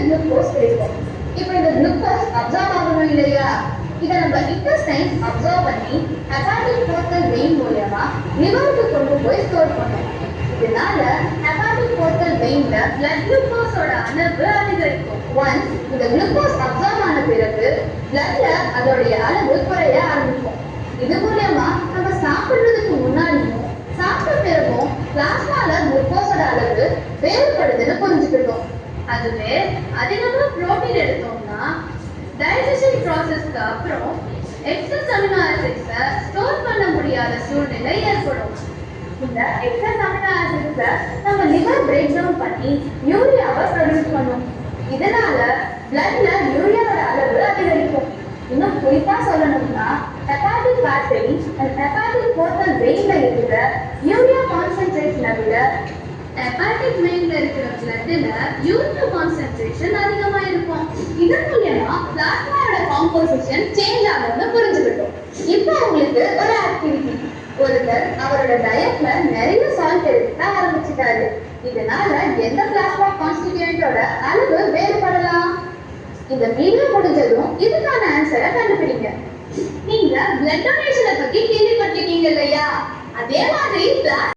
Glucose கிடைக்கும். இப்போ இந்த குளுக்கோஸ் அப்சார்ப் ஆகணும் இல்லையா, இதை நம்ம இன்டெஸ்டைன் அப்சார்ப் பண்ணி ஹெபாட்டிக் போர்ட்டல் வெயின் மூலமா லிவருக்கு கொண்டு போய் ஸ்டோர் பண்ணும். இதனால ஹெபாட்டிக் போர்ட்டல் வெயின்ல பிளட் குளுக்கோஸோட அளவு அதிகரிக்கும். ஒன்ஸ் இந்த குளுக்கோஸ் அப்சார்ப் ஆன பிறகு பிளட்ல அதோடைய அளவு குறைய ஆரம்பிக்கும். இது மூலமா நம்ம சாப்பிடுறதுக்கு முன்னாடியும் சாப்பிட்ட பிறகும் பிளாஸ்மால குளுக்கோஸோட அளவு வேறுபடுதுன்னு புரிஞ்சுக்கிட்டோம். அதுவே அதிகமா புரோட்டீன் எடுத்தோம்னா டைஜஷன் ப்ராசஸ்க்கு அப்புறம் எக்ஸஸ் அமினோ ஆசிட்ஸை ஸ்டோர் பண்ண முடியாத சூழ்நிலை ஏற்படும். இந்த எக்ஸஸ் அமினோ ஆசிட்ஸை நம்ம லிவர் பிரேக் டவுன் பண்ணி யூரியாவை ப்ரொடியூஸ் பண்ணும். இதனால பிளட்ல யூரியாவோட அளவு அதிகரிக்கும். இன்னும் குறிப்பா சொல்லணும்னா ஹெபாட்டிக் ஆர்டரி அண்ட் ஹெபாட்டிக் போர்ட்டல் வெயின்ல இருக்கிற யூரியா கான்சென்ட்ரேஷனை விட ஹெபாட்டிக் வெயின்ல இருக்கிற பிளட்ல யூரியா கான்சென்ட்ரேஷன் அதிகமா இருக்கும். இதன் மூலமா பிளாஸ்மாவோட காம்போசிஷன் சேஞ்ச் ஆகும்னு புரிஞ்சுக்கிட்டோம். இப்போ உங்களுக்கு ஒரு ஆக்டிவிட்டி. ஒருத்தர் அவரோட டயட்ல நிறைய சால்ட் எடுக்க ஆரம்பிச்சுட்டாரு. இதனால எந்த பிளாஸ்மா கான்ஸ்டிடியூயன்ட்டோட அளவு வேறுபடலாம்? இந்த வீடியோ முடிஞ்சதும் இதுக்கான ஆன்சரை கண்டுபிடிங்க. நீங்க பிளட் டொனேஷனை பத்தி கேள்விப்பட்டிருக்கீங்க இல்லையா? அதே மாதிரி